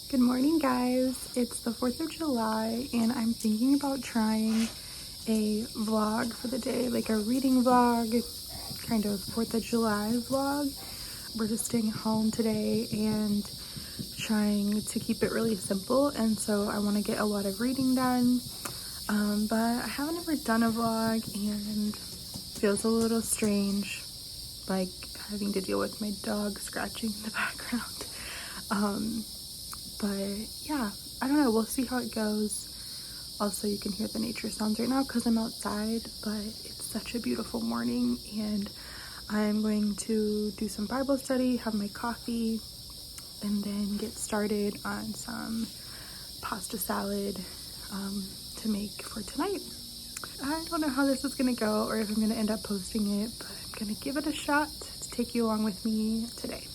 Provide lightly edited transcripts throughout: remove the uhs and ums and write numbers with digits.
Good morning, guys. It's the 4th of July and I'm thinking about trying a vlog for the day, like a reading vlog, kind of 4th of July vlog. We're just staying home today and trying to keep it really simple, and so I want to get a lot of reading done. But I haven't ever done a vlog and it feels a little strange, like having to deal with my dog scratching in the background. But yeah, I don't know, we'll see how it goes. Also, you can hear the nature sounds right now because I'm outside, but it's such a beautiful morning and I'm going to do some Bible study, have my coffee, and then get started on some pasta salad to make for tonight. I don't know how this is gonna go or if I'm gonna end up posting it, but I'm gonna give it a shot to take you along with me today.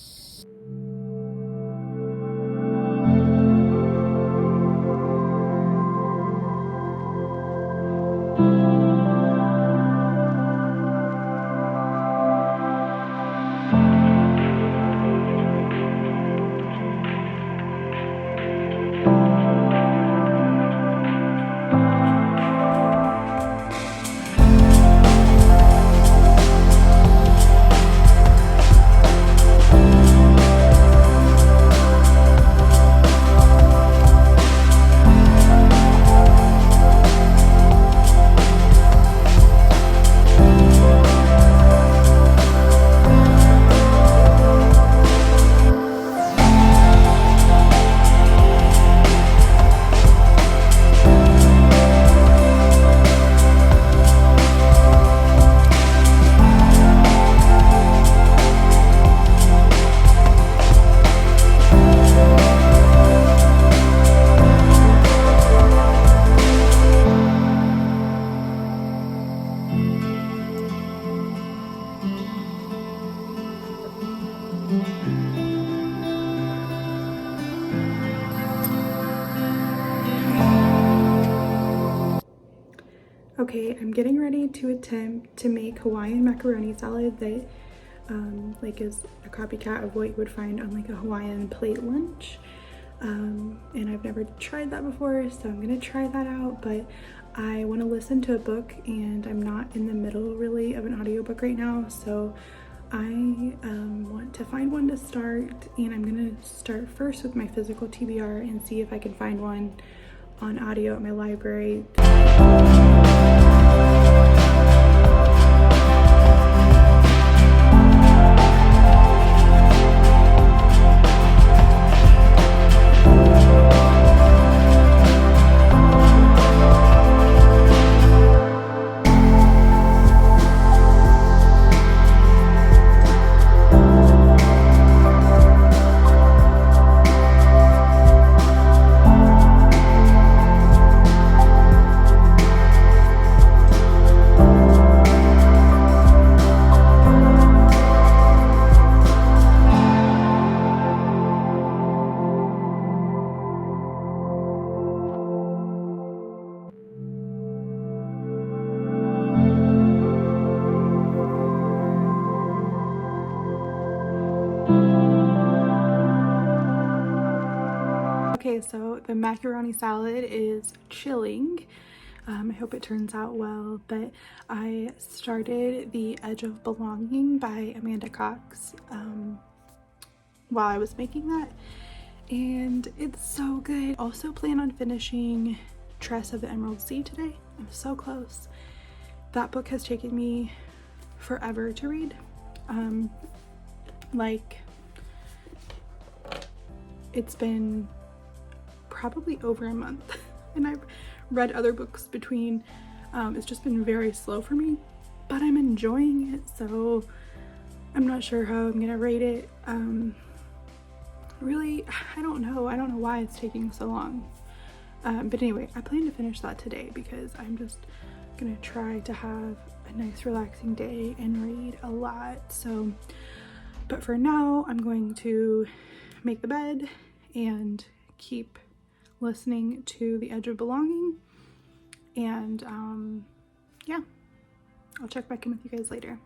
Okay, I'm getting ready to attempt to make Hawaiian macaroni salad that like is a copycat of what you would find on like a Hawaiian plate lunch. And I've never tried that before, so I'm gonna try that out, but I want to listen to a book and I'm not in the middle really of an audiobook right now, so I want to find one to start, and I'm gonna start first with my physical TBR and see if I can find one on audio at my library. Okay, so the macaroni salad is chilling. I hope it turns out well, but I started The Edge of Belonging by Amanda Cox while I was making that, and it's so good. Also plan on finishing Tress of the Emerald Sea today. I'm so close. That book has taken me forever to read. Like, it's been probably over a month and I've read other books between. It's just been very slow for me, but I'm enjoying it, so I'm not sure how I'm gonna rate it. Really, I don't know why it's taking so long, but anyway, I plan to finish that today because I'm just gonna try to have a nice relaxing day and read a lot. So, but for now I'm going to make the bed and keep listening to The Edge of Belonging, and yeah, I'll check back in with you guys later.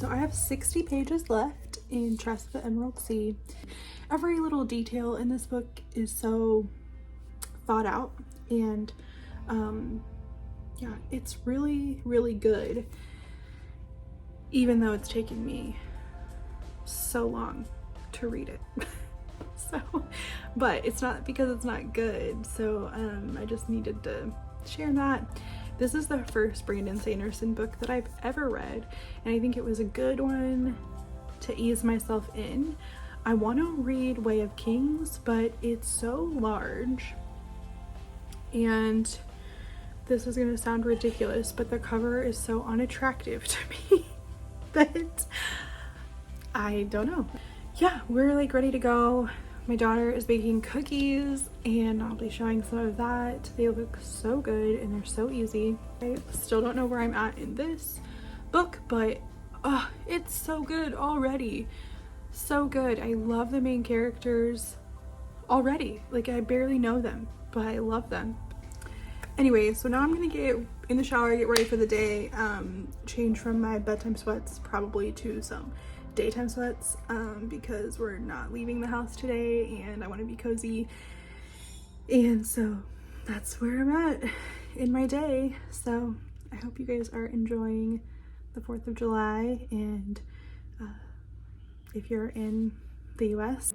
So I have 60 pages left in Trust the Emerald Sea. Every little detail in this book is so thought out, and yeah, it's really, really good, even though it's taking me so long to read it. So, but it's not because it's not good, so I just needed to share that. This is the first Brandon Sanderson book that I've ever read, and I think it was a good one to ease myself in. I want to read Way of Kings, but it's so large, and this is going to sound ridiculous, but the cover is so unattractive to me that I don't know. Yeah, we're like ready to go. My daughter is baking cookies, and I'll be showing some of that. They look so good and they're so easy. I still don't know where I'm at in this book, but it's so good already. So good. I love the main characters already. Like, I barely know them, but I love them. Anyway, so now I'm gonna get in the shower, get ready for the day, change from my bedtime sweats probably to some daytime sweats, because we're not leaving the house today and I want to be cozy. And so that's where I'm at in my day. So I hope you guys are enjoying the 4th of July, and if you're in the US,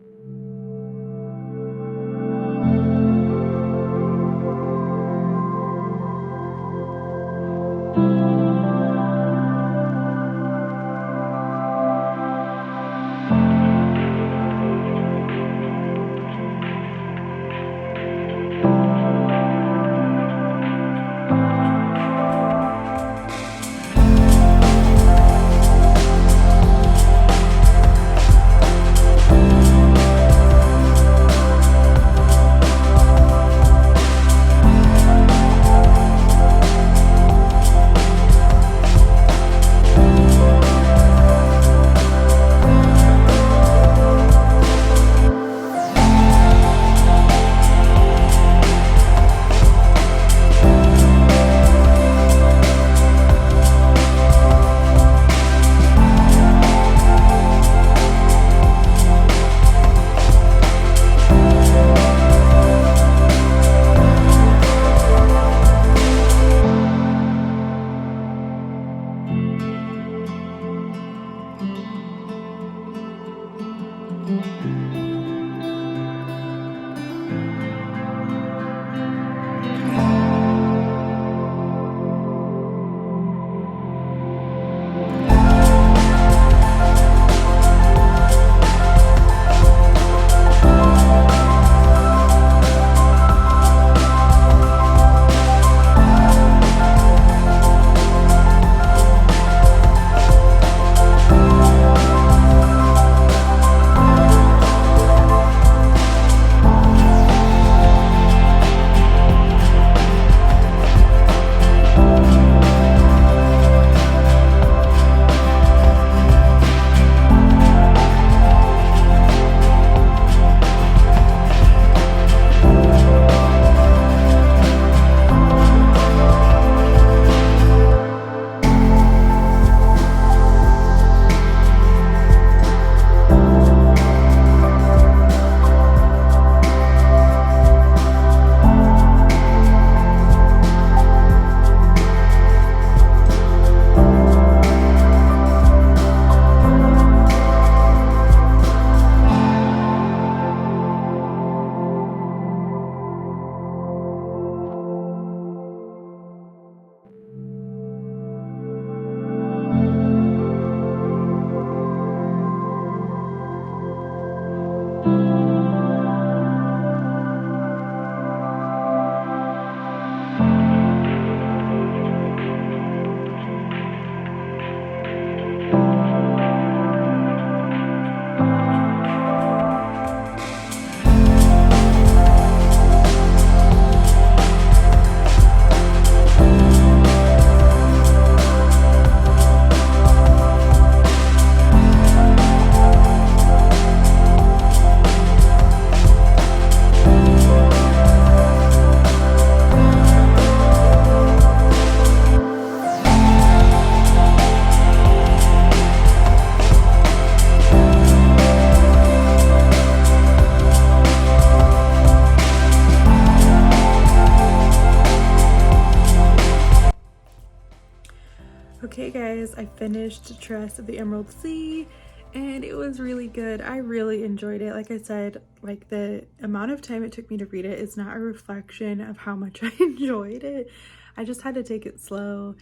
Okay guys, I finished Tress of the Emerald Sea and it was really good. I really enjoyed it. Like I said, like the amount of time it took me to read it is not a reflection of how much I enjoyed it. I just had to take it slow,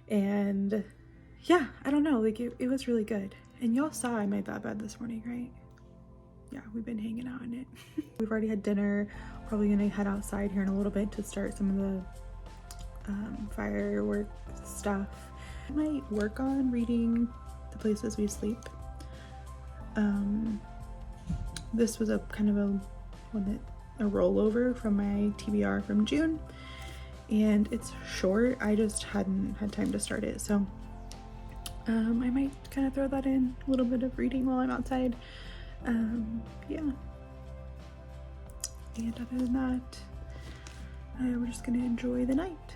and yeah, I don't know, like it was really good. And y'all saw I made that bed this morning, right? Yeah, we've been hanging out in it. We've already had dinner. Probably gonna head outside here in a little bit to start some of the firework stuff. I might work on reading The Places We Sleep. This was a kind of a rollover from my TBR from June, and it's short. I just hadn't had time to start it, so I might kind of throw that in, a little bit of reading while I'm outside. Yeah, and other than that, we're just gonna enjoy the night.